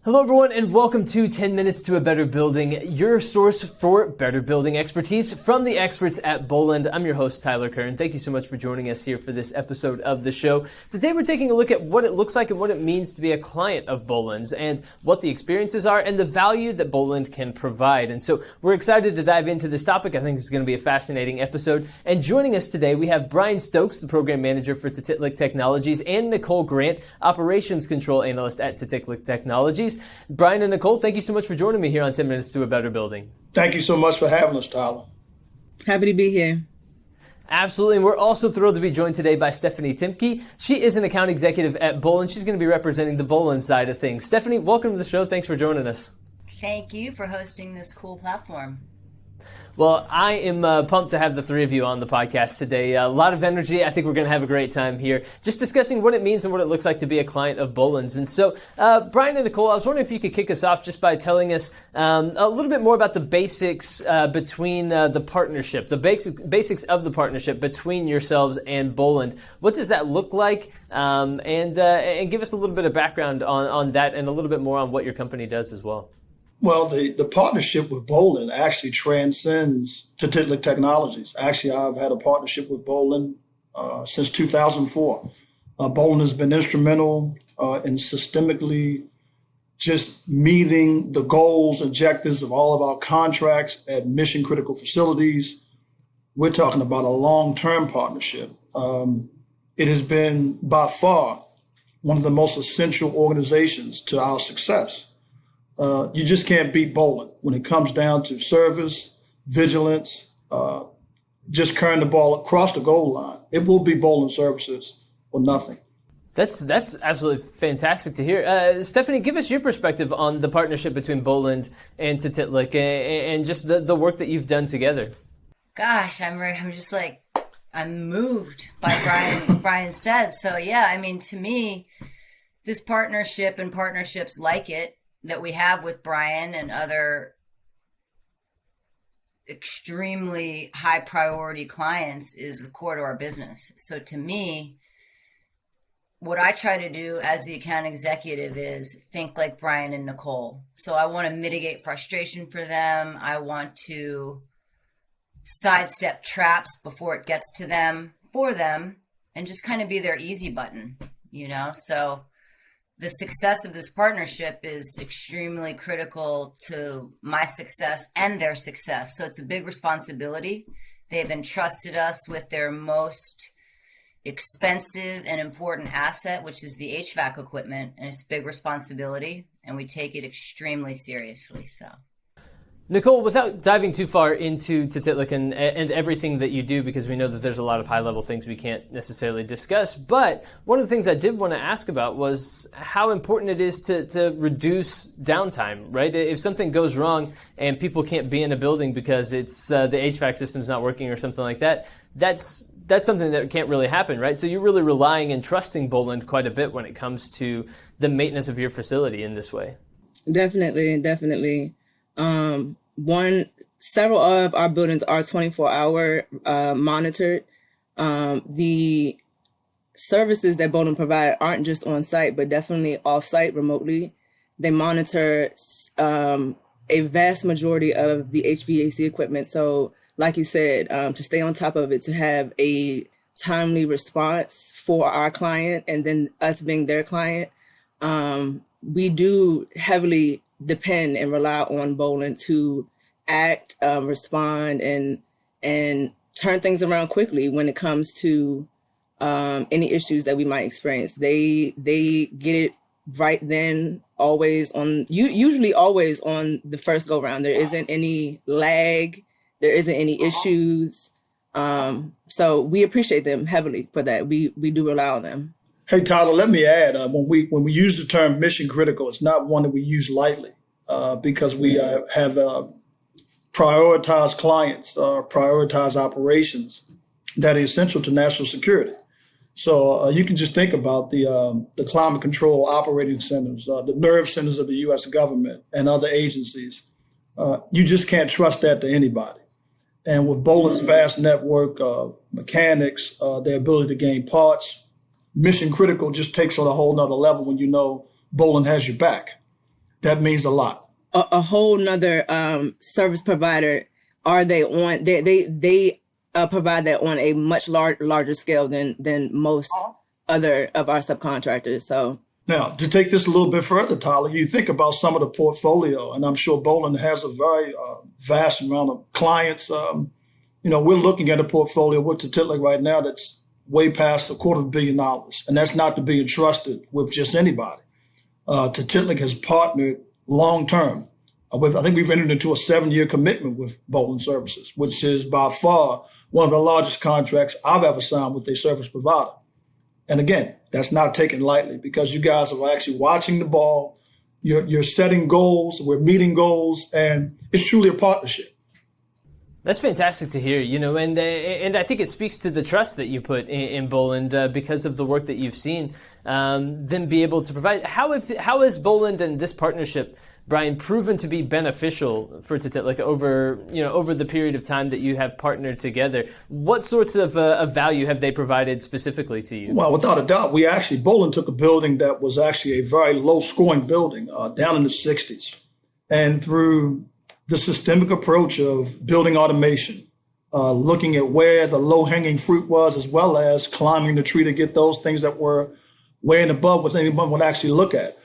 Hello, everyone, and welcome to 10 Minutes to a Better Building, your source for better building expertise from the experts at Boland. I'm your host, Tyler Kern. Thank you so much for joining us here for this episode of the show. Today, we're taking a look at what it looks like and what it means to be a client of Boland's and what the experiences are and the value that Boland can provide. And so we're excited to dive into this topic. I think this is going to be a fascinating episode. And joining us today, we have Brian Stokes, the program manager for Tatitlek Technologies, and Nicole Grant, operations control analyst at Tatitlek Technologies. Brian and Nicole, thank you so much for joining me here on 10 Minutes to a Better Building. Thank you so much for having us, Tyler. Happy to be here. Absolutely, and we're also thrilled to be joined today by Stefanie Timpke. She is an account executive at Boland. She's going to be representing the Boland side of things. Stefanie, welcome to the show. Thanks for joining us. Thank you for hosting this cool platform. Well, I am pumped to have the three of you on the podcast today. A lot of energy. I think we're going to have a great time here just discussing what it means and what it looks like to be a client of Boland's. And so, Brian and Nicole, I was wondering if you could kick us off just by telling us a little bit more about the basics between the partnership, the basics of the partnership between yourselves and Boland. What does that look like? And give us a little bit of background on that and a little bit more on what your company does as well. Well, the partnership with Boland actually transcends Tatitlek Technologies. Actually, I've had a partnership with Boland since 2004. Boland has been instrumental in systemically just meeting the goals, objectives of all of our contracts at mission critical facilities. We're talking about a long-term partnership. It has been by far one of the most essential organizations to our success. You just can't beat Boland when it comes down to service, vigilance, just carrying the ball across the goal line. It will be Boland services or nothing. That's absolutely fantastic to hear. Stefanie, give us your perspective on the partnership between Boland and Tatitlek and just the work that you've done together. Gosh, I'm just like, I'm moved by Brian said. So yeah, I mean, to me, this partnership and partnerships like it that we have with Brian and other extremely high priority clients is the core to our business. So to me, what I try to do as the account executive is think like Brian and Nicole. So I want to mitigate frustration for them. I want to sidestep traps before it gets to them for them and just kind of be their easy button, you know? So the success of this partnership is extremely critical to my success and their success. So it's a big responsibility. They've entrusted us with their most expensive and important asset, which is the HVAC equipment, and it's a big responsibility, and we take it extremely seriously. So, Nicole, without diving too far into Tatitlek and everything that you do, because we know that there's a lot of high-level things we can't necessarily discuss, but one of the things I did want to ask about was how important it is to reduce downtime, right? If something goes wrong and people can't be in a building because it's the HVAC system's not working or something like that, that's something that can't really happen, right? So you're really relying and trusting Boland quite a bit when it comes to the maintenance of your facility in this way. Definitely. Several of our buildings are 24-hour monitored. The services that Bolton provide aren't just on site, but definitely off-site remotely. They monitor a vast majority of the HVAC equipment. So like you said, to stay on top of it, to have a timely response for our client and then us being their client, we do heavily depend and rely on Boland to act, respond, and turn things around quickly when it comes to any issues that we might experience. They get it right then, always on, usually always on the first go round. There isn't any lag. There isn't any issues. So we appreciate them heavily for that. We do rely on them. Hey, Tyler, let me add, when we use the term mission critical, it's not one that we use lightly because we have prioritized clients, prioritized operations that are essential to national security. So you can just think about the climate control operating centers, the nerve centers of the U.S. government and other agencies. You just can't trust that to anybody. And with Boland's vast network of mechanics, their ability to gain parts, mission critical just takes on a whole nother level when you know Boland has your back. that means a lot. A whole nother service provider. Are they on? They provide that on a much larger scale than most other of our subcontractors. So Now, to take this a little bit further, Tyler, you think about some of the portfolio, and I'm sure Boland has a very vast amount of clients. We're looking at a portfolio with Tatitlek right now that's way past $250 million, and that's not to be entrusted with just anybody. Tatitlek has partnered long term. I think we've entered into a 7-year commitment with Bolton Services, which is by far one of the largest contracts I've ever signed with a service provider. And again, that's not taken lightly because you guys are actually watching the ball. You're setting goals. We're meeting goals, and it's truly a partnership. That's fantastic to hear, and I think it speaks to the trust that you put in Boland because of the work that you've seen them be able to provide. How has Boland and this partnership, Brian, proven to be beneficial for Tatitlek over the period of time that you have partnered together? What sorts of value have they provided specifically to you? Well, without a doubt, Boland took a building that was actually a very low-scoring building down in the 60s, and through the systemic approach of building automation, looking at where the low-hanging fruit was, as well as climbing the tree to get those things that were way and above what anyone would actually look at.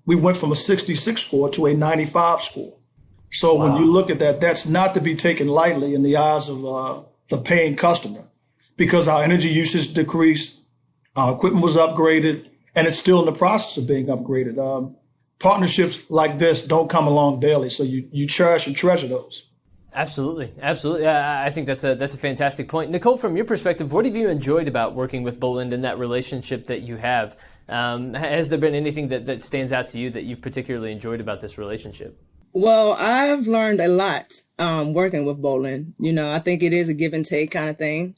We went from a 66 score to a 95 score. So wow. When you look at that, that's not to be taken lightly in the eyes of the paying customer, because our energy usage decreased, our equipment was upgraded, and it's still in the process of being upgraded. Partnerships like this don't come along daily, so you cherish and treasure those. Absolutely. I think that's a fantastic point. Nicole, from your perspective, what have you enjoyed about working with Boland and that relationship that you have? Has there been anything that stands out to you that you've particularly enjoyed about this relationship? Well, I've learned a lot working with Boland. I think it is a give and take kind of thing.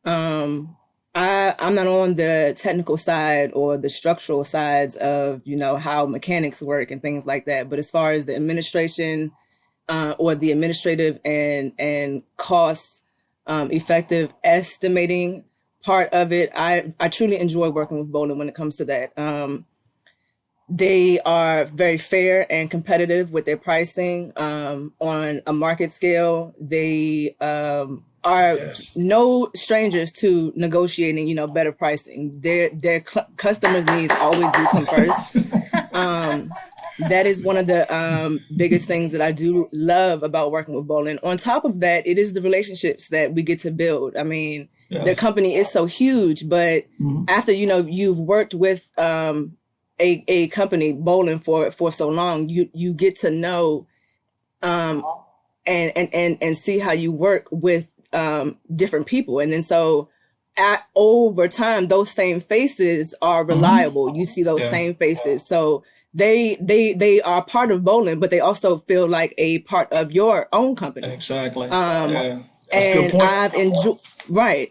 I'm not on the technical side or the structural sides of, how mechanics work and things like that. But as far as the administration or the administrative and cost effective estimating part of it, I truly enjoy working with Boland when it comes to that. They are very fair and competitive with their pricing on a market scale. They are no strangers to negotiating, better pricing. Their customers' needs always do come first. That is one of the biggest things that I do love about working with Boland. On top of that, it is the relationships that we get to build. I mean, their company is so huge, but after, you've worked with a company, Boland, for so long, you get to know and see how you work with different people. And then so over time, those same faces are reliable. You see those same faces. So they are part of Boland, but they also feel like a part of your own company. Exactly. That's and a good point.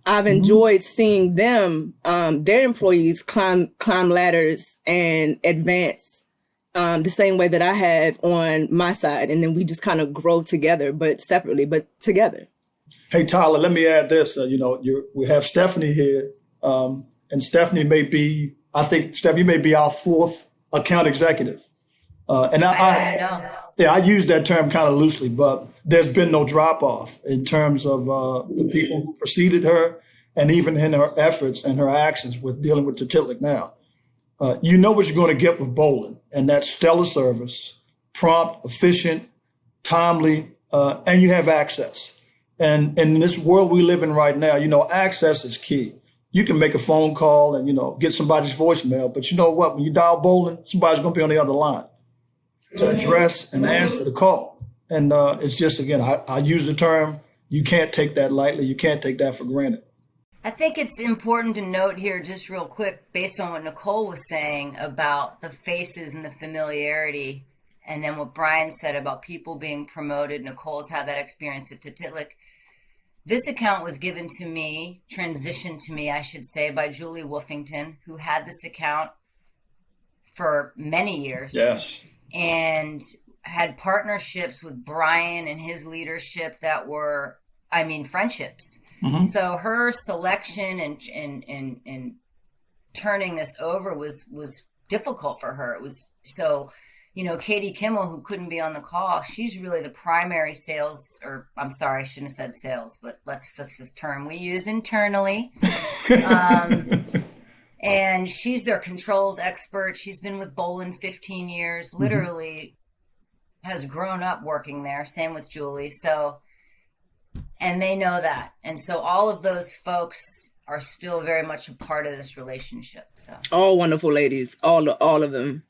I've enjoyed seeing them, their employees climb ladders and advance the same way that I have on my side. And then we just kind of grow together, but separately, but together. Hey, Tyler, let me add this. We have Stefanie here, and Stefanie may be our fourth account executive. And I know. Yeah, I use that term kind of loosely, but there's been no drop off in terms of the people who preceded her, and even in her efforts and her actions with dealing with Tatitlek now. You know what you're going to get with Boland, and that's stellar service, prompt, efficient, timely, and you have access. And in this world we live in right now, access is key. You can make a phone call and, get somebody's voicemail, but you know what? When you dial Boland, somebody's going to be on the other line to address and answer the call. And it's just, again, I use the term, you can't take that lightly. You can't take that for granted. I think it's important to note here, just real quick, based on what Nicole was saying about the faces and the familiarity, and then what Brian said about people being promoted. Nicole's had that experience at Tatitlek. This account was given to me, transitioned to me, I should say, by Julie Wolfington, who had this account for many years. Yes. And had partnerships with Brian and his leadership that were, friendships. Mm-hmm. So her selection and turning this over was difficult for her. It was so Katie Kimmel, who couldn't be on the call, she's really the primary sales, or I'm sorry, I shouldn't have said sales, but that's this term we use internally. And she's their controls expert. She's been with Boland 15 years, literally has grown up working there. Same with Julie. So, and they know that. And so all of those folks are still very much a part of this relationship. So all wonderful ladies, all of them.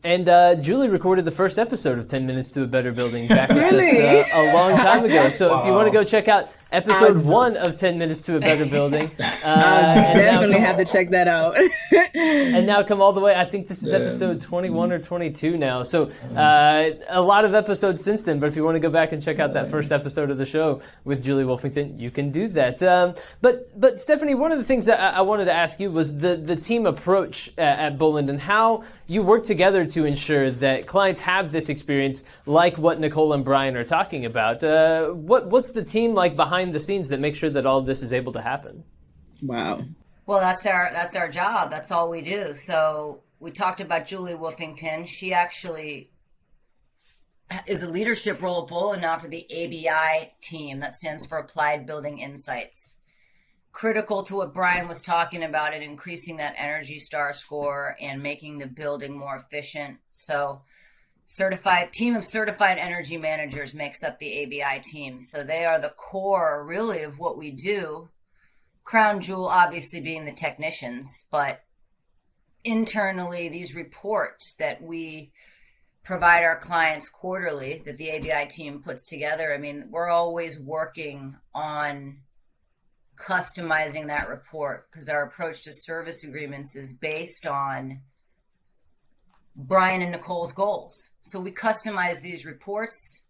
And Julie recorded the first episode of 10 Minutes to a Better Building back with us a long time ago. So if you want to go check out episode 1 of 10 Minutes to a Better Building. I definitely have to check that out. And now come all the way. I think this is episode 21 or 22 now. So a lot of episodes since then. But if you want to go back and check out that first episode of the show with Julie Wolfington, you can do that. But Stefanie, one of the things that I wanted to ask you was the team approach at Boland and how you work together to ensure that clients have this experience like what Nicole and Brian are talking about. What's the team like behind the scenes that make sure that all of this is able to happen? Wow. Well, that's our job. That's all we do. So we talked about Julie Wolfington. She actually is a leadership role at Boland now for the ABI team. That stands for Applied Building Insights. Critical to what Brian was talking about and increasing that Energy Star score and making the building more efficient. So team of certified energy managers makes up the ABI team. So they are the core really of what we do. Crown jewel obviously being the technicians, but internally these reports that we provide our clients quarterly that the ABI team puts together, I mean, we're always working on customizing that report because our approach to service agreements is based on Brian and Nicole's goals. So we customize these reports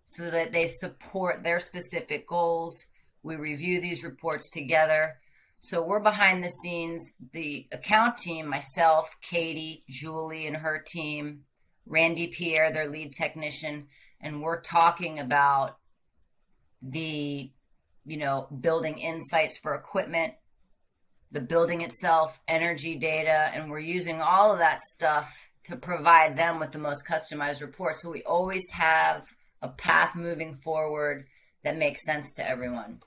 so that they support their specific goals. We review these reports together. So we're behind the scenes, the account team, myself, Katie, Julie and her team, Randy Pierre, their lead technician, and we're talking about the building insights for equipment, the building itself, energy data, and we're using all of that stuff to provide them with the most customized report. So we always have a path moving forward that makes sense to everyone.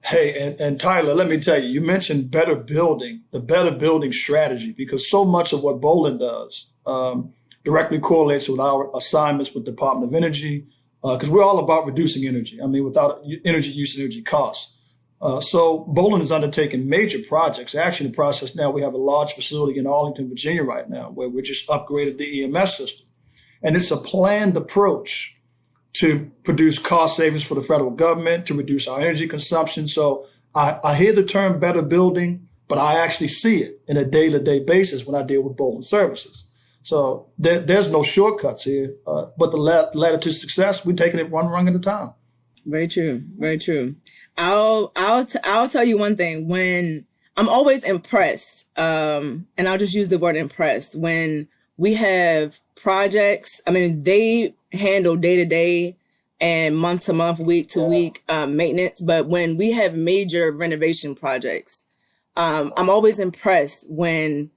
Hey, and Tyler, let me tell you, you mentioned better building, the better building strategy, because so much of what Boland does directly correlates with our assignments with Department of Energy, because we're all about reducing energy. I mean, without energy use, energy costs. So Boland is undertaking major projects. Actually, in the process now, we have a large facility in Arlington, Virginia right now, where we just upgraded the EMS system. And it's a planned approach to produce cost savings for the federal government, to reduce our energy consumption. So I hear the term better building, but I actually see it in a day-to-day basis when I deal with Boland services. So there's no shortcuts here, but the ladder to success, we're taking it one rung at a time. Very true. Very true. I'll tell you one thing. When I'm always impressed, and I'll just use the word impressed, when we have projects, I mean, they handle day to day and month to month, week to week maintenance. But when we have major renovation projects, I'm always impressed when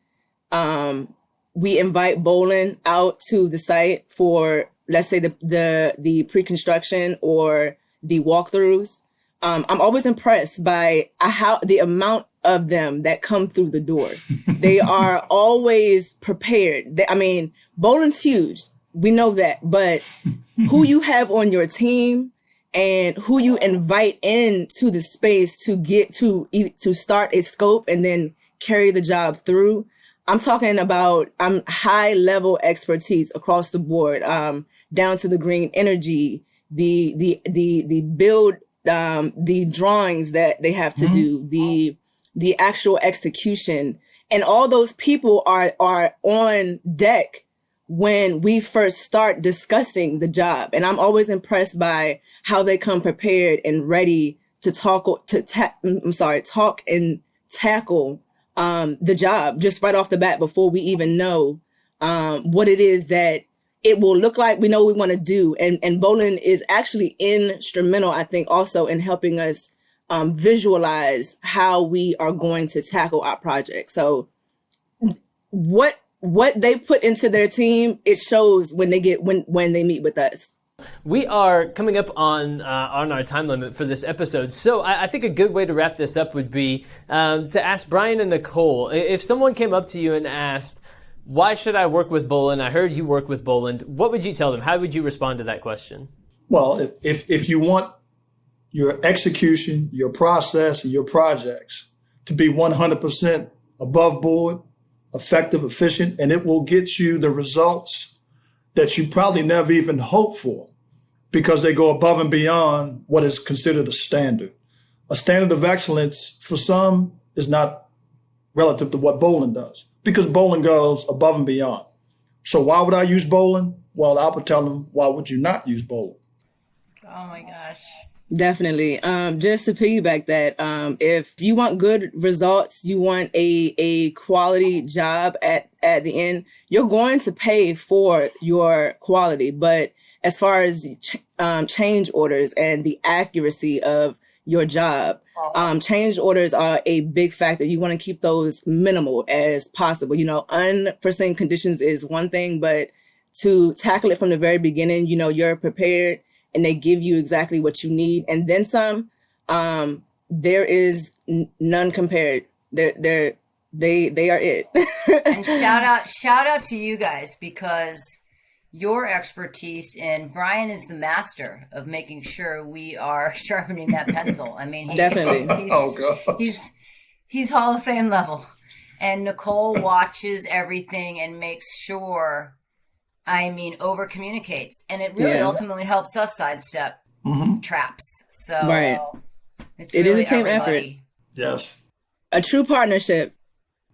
we invite Boland out to the site for, let's say, the pre-construction or the walkthroughs. I'm always impressed by how the amount of them that come through the door. They are always prepared. Boland's huge. We know that, but who you have on your team and who you invite into the space to get to start a scope and then carry the job through. I'm talking about high level expertise across the board, down to the green energy, the build, the drawings that they have to do, the actual execution, and all those people are on deck when we first start discussing the job. And I'm always impressed by how they come prepared and ready to talk and tackle the job just right off the bat before we even know what it is that it will look like. We know we want to do. And Boland is actually instrumental, I think, also in helping us visualize how we are going to tackle our project. So what what they put into their team, it shows when they meet with us. We are coming up on our time limit for this episode, so I think a good way to wrap this up would be to ask Brian and Nicole, if someone came up to you and asked, why should I work with Boland? I heard you work with Boland. What would you tell them? How would you respond to that question? Well, if you want your execution, your process, and your projects to be 100% above board, effective, efficient, and it will get you the results that you probably never even hoped for, because they go above and beyond what is considered a standard. A standard of excellence for some is not relative to what Boland does, because Boland goes above and beyond. So why would I use Boland? Well, I would tell them, why would you not use Boland? Oh my gosh. Definitely. Just to piggyback that, if you want good results, you want a quality job at the end, you're going to pay for your quality. But as far as change orders and the accuracy of your job, change orders are a big factor. You want to keep those minimal as possible. Unforeseen conditions is one thing, but to tackle it from the very beginning, you're prepared and they give you exactly what you need. And then some, there is none compared. They are it. And shout out to you guys, because your expertise, and Brian is the master of making sure we are sharpening that pencil. I mean, definitely. He's Hall of Fame level. And Nicole watches everything and makes sure, over communicates, and it really ultimately helps us sidestep traps. So right. It is a team everybody. effort. Yes. A true partnership.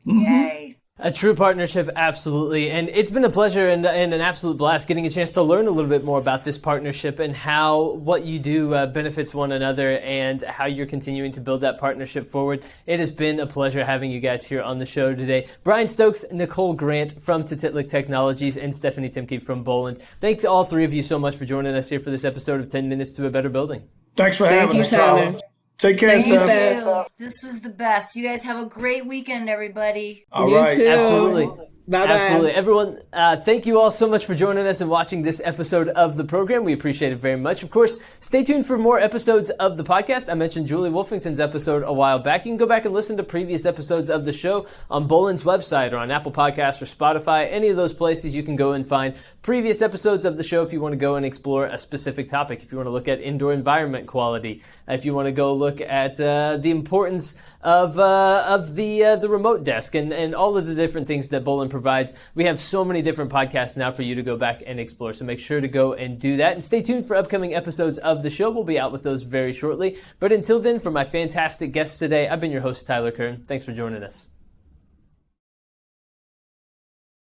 Yay. A true partnership, absolutely. And it's been a pleasure and an absolute blast getting a chance to learn a little bit more about this partnership and how what you do benefits one another and how you're continuing to build that partnership forward. It has been a pleasure having you guys here on the show today. Brian Stokes, Nicole Grant from Tatitlek Technologies, and Stefanie Timpke from Boland. Thank all three of you so much for joining us here for this episode of 10 Minutes to a Better Building. Thanks for having us, Tyler. Take care, Steph. This was the best. You guys have a great weekend, everybody. All You right. too. Absolutely. Bye-bye. Absolutely. Everyone, thank you all so much for joining us and watching this episode of the program. We appreciate it very much. Of course, stay tuned for more episodes of the podcast. I mentioned Julie Wolfington's episode a while back. You can go back and listen to previous episodes of the show on Boland's website or on Apple Podcasts or Spotify. Any of those places you can go and find previous episodes of the show if you want to go and explore a specific topic, if you want to look at indoor environment quality, if you want to go look at the importance of the remote desk and all of the different things that Boland provides. We have so many different podcasts now for you to go back and explore, so make sure to go and do that. And stay tuned for upcoming episodes of the show. We'll be out with those very shortly. But until then, for my fantastic guests today, I've been your host, Tyler Kern. Thanks for joining us.